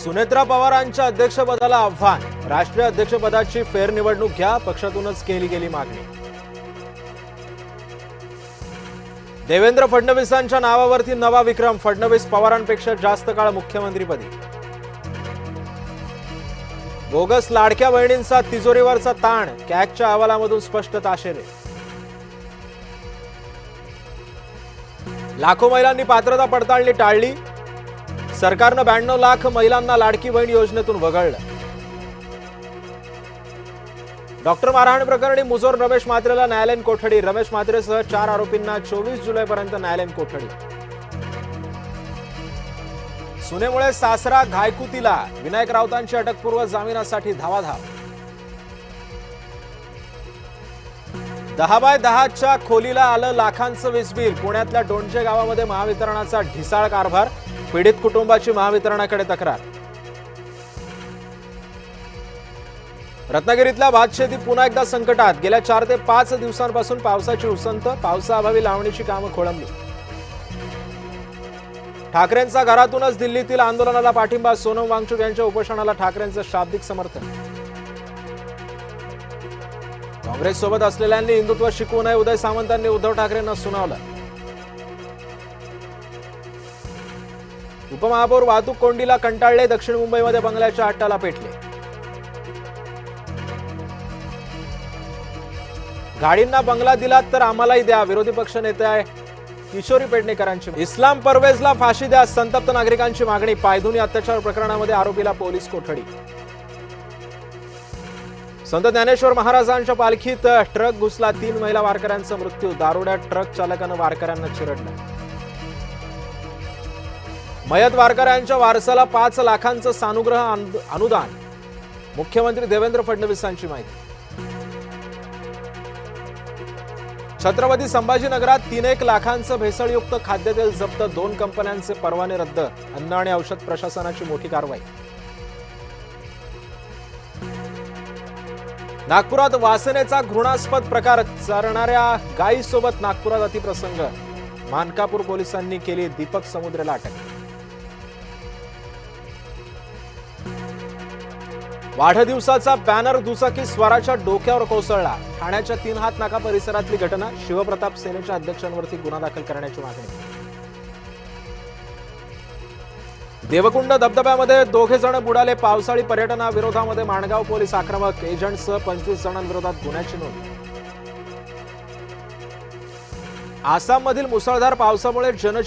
सुनेत्रा पवारांच्या अध्यक्षपदाला आव्हान। राष्ट्रीय अध्यक्षपदाची फेरनिवडणूक घ्या, पक्षातूनच केली गेली मागणी। देवेंद्र फडणवीसांच्या नावावरती नवा विक्रम, फडणवीस पवारांपेक्षा जास्त काळ मुख्यमंत्रीपदी। बोगस लाडक्या बहिणींचा तिजोरीवरचा ताण, कॅगच्या अहवालामधून स्पष्ट ताशेरे। लाखो महिलांनी पात्रता पडताळणी टाळली, सरकारनं 92 लाख महिलांना लाडकी बहीण योजनेतून वगळलं। डॉक्टर मारहाण प्रकरणी मुजोर रमेश म्हात्रेला न्यायालयीन कोठडी, रमेश म्हात्रेसह 4 आरोपींना 24 जुलैपर्यंत न्यायालयीन कोठडी। सुनेमुळे सासरा घायकुतीला, विनायक राऊतांची अटकपूर्व जामिनासाठी धावाधाव। 10x10च्या खोलीला आलं लाखांचं वीज बिल, पुण्यातल्या डोणजे गावामध्ये महावितरणाचा ढिसाळ कारभार, पीडित कुटुंबाची महावितरणाकडे तक्रार। रत्नागिरीतल्या भातशेती पुन्हा एकदा संकटात, गेल्या 4 ते 5 दिवसांपासून पावसाची उसंत, पावसाअभावी लावणीची कामं खोळंबली। ठाकरेंचा घरातूनच दिल्लीतील आंदोलनाला पाठिंबा, सोनम वांगचुक यांच्या उपोषणाला ठाकरेंचं शाब्दिक समर्थन। काँग्रेस सोबत असलेल्यांनी हिंदुत्व शिकवू नये, उदय सामंतांनी उद्धव ठाकरेंना सुनावलं। उपमहापौर वाहतूक कोंडीला कंटाळले, दक्षिण मुंबईमध्ये बंगल्याच्या हट्टाला पेटले। गाडींना बंगला दिलात तर आम्हालाही द्या, विरोधी पक्ष नेते किशोरी पेडणेकरांची। इस्लाम परवेजला फाशी द्या, संतप्त नागरिकांची मागणी, पायधुनी अत्याचार प्रकरणामध्ये आरोपीला पोलीस कोठडी। संत ज्ञानेश्वर महाराजांच्या पालखीत ट्रक घुसला, 3 महिला वारकऱ्यांचा मृत्यू, दारुड्या ट्रक चालकानं वारकऱ्यांना चिरडलं। मयत वारकऱ्यांच्या वारसाला 5 लाखांचं सानुग्रह अनुदान, मुख्यमंत्री देवेंद्र फडणवीसांची माहिती। छत्रपती संभाजीनगरात 3-1 लाखांचं भेसळयुक्त खाद्यतेल जप्त, 2 कंपन्यांचे परवाने रद्द, अन्न आणि औषध प्रशासनाची मोठी कारवाई। नागपुरात वासनेचा घृणास्पद प्रकार, चरणाऱ्या गायीसोबत नागपुरात अतिप्रसंग, मानकापूर पोलिसांनी केली दीपक समुद्रेला अटक। वाढदिवसाचा बॅनर दुचाकी स्वाराच्या डोक्यावर कोसळला, ठाण्याच्या 3 हात नाका परिसरातली घटना, शिवप्रताप सेनेच्या अध्यक्षांवरती गुन्हा दाखल करण्याची मागणी। देवकुंड धबधब्यामध्ये 2 जण बुडाले, पावसाळी पर्यटनाविरोधामध्ये माणगाव पोलीस आक्रमक, एजंटसह 25 जणांविरोधात गुन्ह्याची नोंद। आसाममधील मुसळधार पावसामुळे जनजीवन